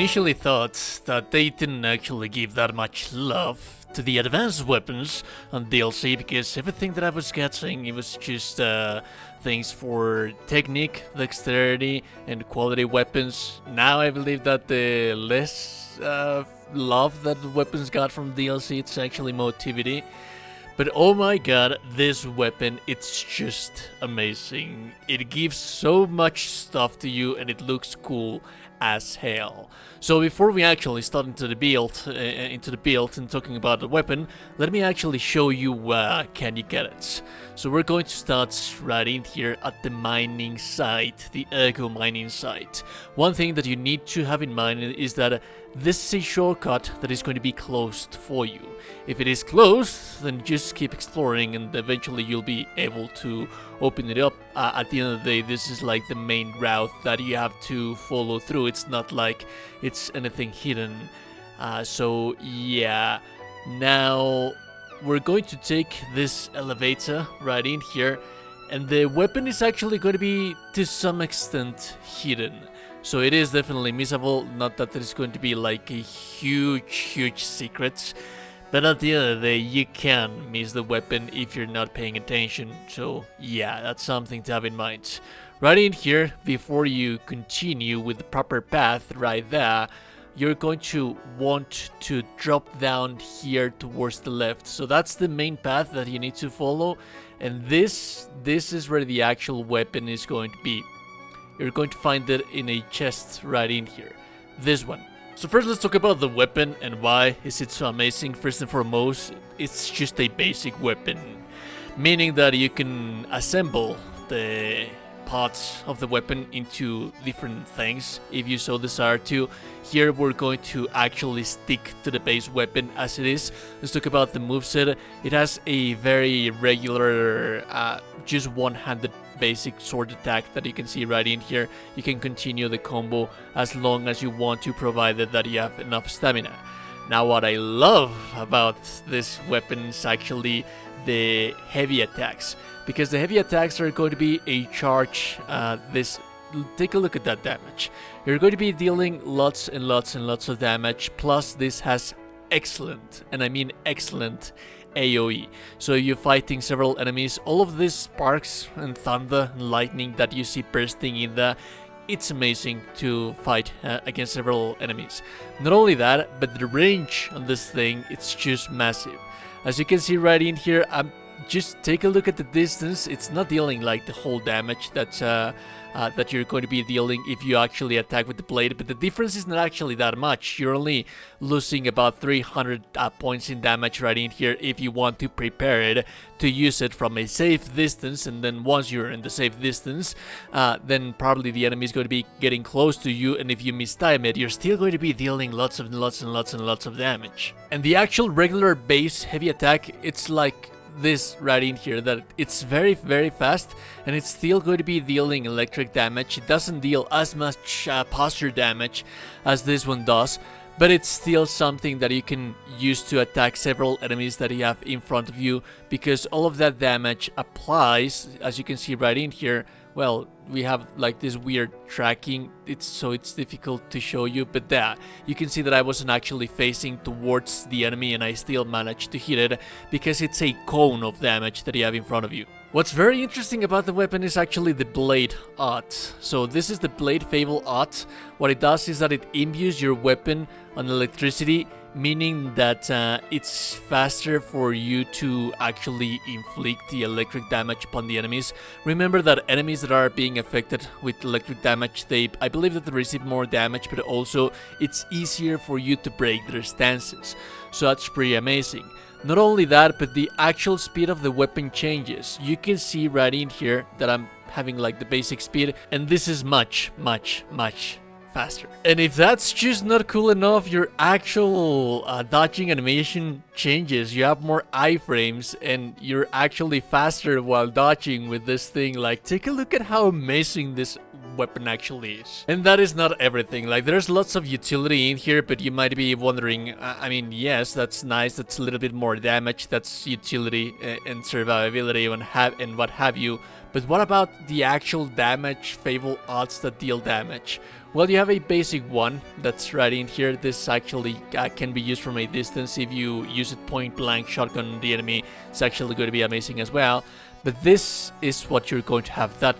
initially thought that they didn't actually give that much love to the advanced weapons on DLC because everything that I was getting, it was just things for technique, dexterity, and quality weapons. Now I believe that the less love that the weapons got from DLC, it's actually motivity. But oh my god, this weapon, it's just amazing. It gives so much stuff to you and it looks cool as hell. So before we actually start into the build and talking about the weapon, let me actually show you where can you get it. So we're going to start right in here at the mining site, the Ergo mining site. One thing that you need to have in mind is that this is a shortcut that is going to be closed for you. If it is closed, then just keep exploring and eventually you'll be able to open it up. At the end of the day, this is like the main route that you have to follow through. It's not like it's anything hidden. So yeah, now we're going to take this elevator right in here, and the weapon is actually going to be to some extent hidden. So it is definitely missable, not that there's going to be like a huge secret, but at the end of the day you can miss the weapon if you're not paying attention. So yeah, that's something to have in mind. Right in here, before you continue with the proper path right there, you're going to want to drop down here towards the left. So that's the main path that you need to follow, and this is where the actual weapon is going to be. You're going to find it in a chest right in here, this one. So first let's talk about the weapon and why is it so amazing. First and foremost, it's just a basic weapon, meaning that you can assemble the parts of the weapon into different things if you so desire to. Here we're going to actually stick to the base weapon as it is. Let's talk about the moveset. It has a very regular, just one-handed basic sword attack that you can see right in here. You can continue the combo as long as you want to, provided that you have enough stamina. Now what I love about this weapon is actually the heavy attacks, because the heavy attacks are going to be a charge. Take a look at that damage. You're going to be dealing lots and lots of damage, plus this has excellent, and I mean excellent, AoE. So you're fighting several enemies, all of these sparks and thunder and lightning that you see bursting in there, it's amazing to fight against several enemies. Not only that, but the range on this thing, it's just massive. As you can see right in here, just take a look at the distance. It's not dealing like the whole damage that you're going to be dealing if you actually attack with the blade, but the difference is not actually that much. You're only losing about 300 points in damage right in here if you want to prepare it to use it from a safe distance, and then once you're in the safe distance, then probably the enemy is going to be getting close to you, and if you mistime it, you're still going to be dealing lots of damage. And the actual regular base heavy attack, it's like this right in here, that it's very fast and it's still going to be dealing electric damage. It doesn't deal as much posture damage as this one does, but it's still something that you can use to attack several enemies that you have in front of you, because all of that damage applies, as you can see right in here. Well, we have like this weird tracking, it's difficult to show you, but there, you can see that I wasn't actually facing towards the enemy and I still managed to hit it, because it's a cone of damage that you have in front of you. What's very interesting about the weapon is actually the blade art. So this is the blade Fable art. What it does is that it imbues your weapon on electricity, meaning that it's faster for you to actually inflict the electric damage upon the enemies. Remember that enemies that are being affected with electric damage, I believe that they receive more damage, but also it's easier for you to break their stances. So that's pretty amazing. Not only that, but the actual speed of the weapon changes. You can see right in here that I'm having like the basic speed, and this is much faster. And if that's just not cool enough, your actual dodging animation changes. You have more iframes and you're actually faster while dodging with this thing. Like, take a look at how amazing this weapon actually is. And that is not everything. Like, there's lots of utility in here, but you might be wondering, I mean, yes, that's nice, that's a little bit more damage, that's utility and survivability and what have you, but what about the actual damage Fable odds that deal damage? Well, you have a basic one that's right in here. This actually can be used from a distance. If you use it point blank shotgun on the enemy, it's actually going to be amazing as well. But this is what you're going to have, that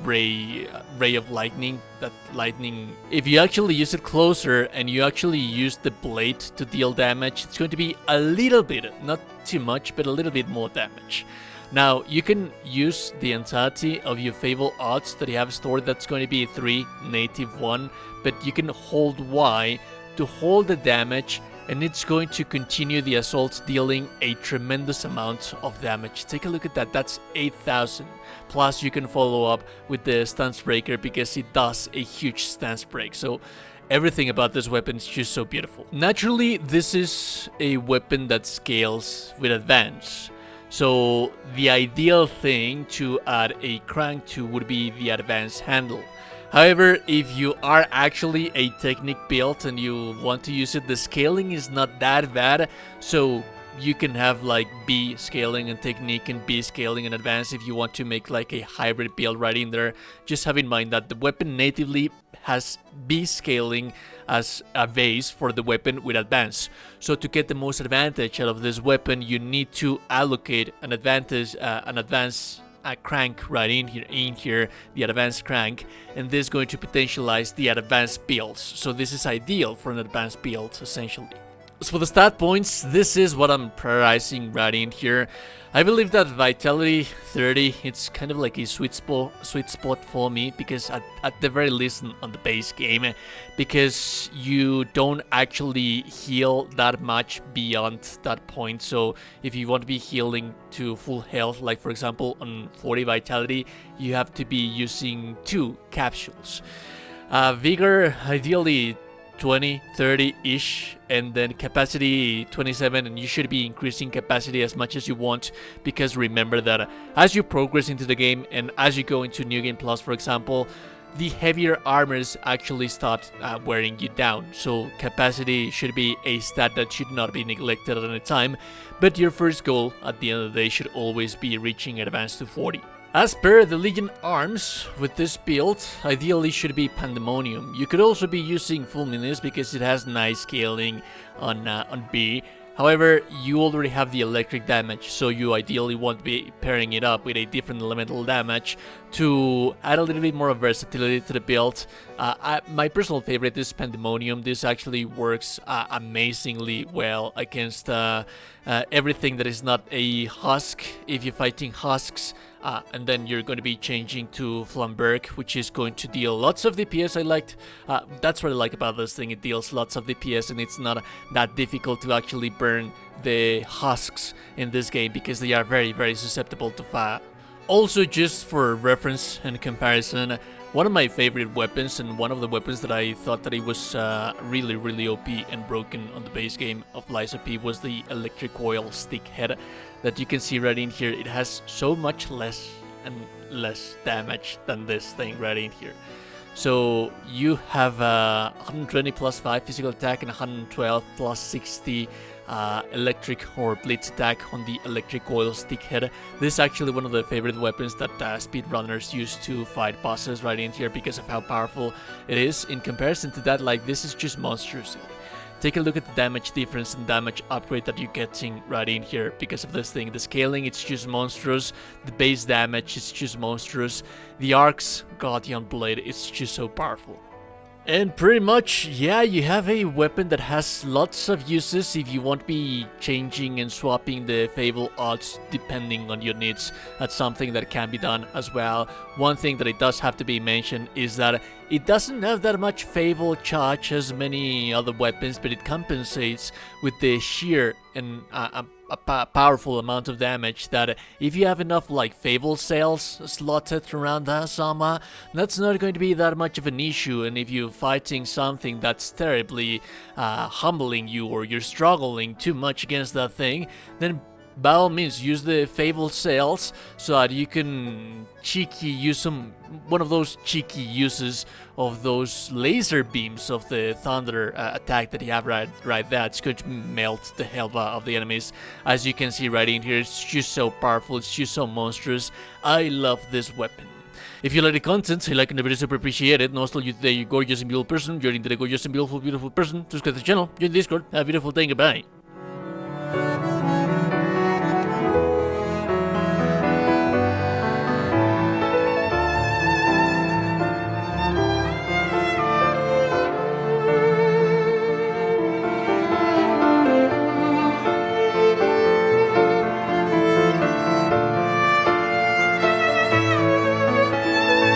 ray of lightning. That lightning, if you actually use it closer and you actually use the blade to deal damage, it's going to be a little bit, not too much, but a little bit more damage. Now, you can use the entirety of your Fable odds that you have stored. That's going to be 3, native 1, but you can hold Y to hold the damage, and it's going to continue the assault, dealing a tremendous amount of damage. Take a look at that, that's 8,000. Plus, you can follow up with the stance breaker because it does a huge stance break. So, everything about this weapon is just so beautiful. Naturally, this is a weapon that scales with advance. So the ideal thing to add a crank to would be the advanced handle. However, if you are actually a technique build and you want to use it, the scaling is not that bad. So you can have like B scaling and technique and B scaling and advanced if you want to make like a hybrid build right in there. Just have in mind that the weapon natively has B scaling as a base for the weapon with advance. So to get the most advantage out of this weapon, you need to allocate an advantage, an advanced crank right in here, the advanced crank, and this is going to potentialize the advanced builds. So this is ideal for an advanced build essentially. As for the stat points, this is what I'm prioritizing right in here. I believe that Vitality 30, it's kind of like a sweet spot for me, because at the very least on the base game, because you don't actually heal that much beyond that point. So if you want to be healing to full health, like for example on 40 Vitality, you have to be using 2 capsules. Vigor, ideally 20, 30-ish, and then capacity 27, and you should be increasing capacity as much as you want, because remember that as you progress into the game and as you go into New Game Plus, for example, the heavier armors actually start wearing you down. So capacity should be a stat that should not be neglected at any time, but your first goal at the end of the day should always be reaching advance to 40. As per the Legion arms, with this build, ideally should be Pandemonium. You could also be using Fulminous because it has nice scaling on B. However, you already have the electric damage, so you ideally want to be pairing it up with a different elemental damage to add a little bit more versatility to the build. My personal favorite is Pandemonium. This actually works amazingly well against everything that is not a husk. If you're fighting husks, and then you're going to be changing to Flamberg, which is going to deal lots of DPS. That's what I like about this thing. It deals lots of DPS, and it's not that difficult to actually burn the husks in this game because they are very, very susceptible to fire. Also, just for reference and comparison, one of my favorite weapons, and one of the weapons that I thought that it was really, really OP and broken on the base game of Lies of P, was the electric coil stick head that you can see right in here. It has so much less and less damage than this thing right in here. So you have 120 plus 5 physical attack and 112 plus 60 electric or blitz attack on the electric coil stick head. This is actually one of the favorite weapons that speedrunners use to fight bosses right in here because of how powerful it is. In comparison to that, like, this is just monstrous. Take a look at the damage difference and damage upgrade that you're getting right in here because of this thing. The scaling, it's just monstrous. The base damage is just monstrous. The Ark's Guardian Blade, it's just so powerful. And pretty much, yeah, you have a weapon that has lots of uses if you want to be changing and swapping the Fable odds depending on your needs. That's something that can be done as well. One thing that it does have to be mentioned is that it doesn't have that much Fable charge as many other weapons, but it compensates with the sheer and a powerful amount of damage that if you have enough like Fable cells slotted around that armor, that's not going to be that much of an issue. And if you're fighting something that's terribly humbling you, or you're struggling too much against that thing, then by all means use the Fable cells so that you can use one of those cheeky uses of those laser beams of the thunder attack that you have right there. It's going to melt the hell out of the enemies. As you can see right in here, it's just so powerful, it's just so monstrous. I love this weapon. If you like the content, a like on the video super appreciated. And also, you're a gorgeous and beautiful person. You're into the gorgeous and beautiful person. Subscribe to the channel. Join the Discord. Have a beautiful day. Goodbye.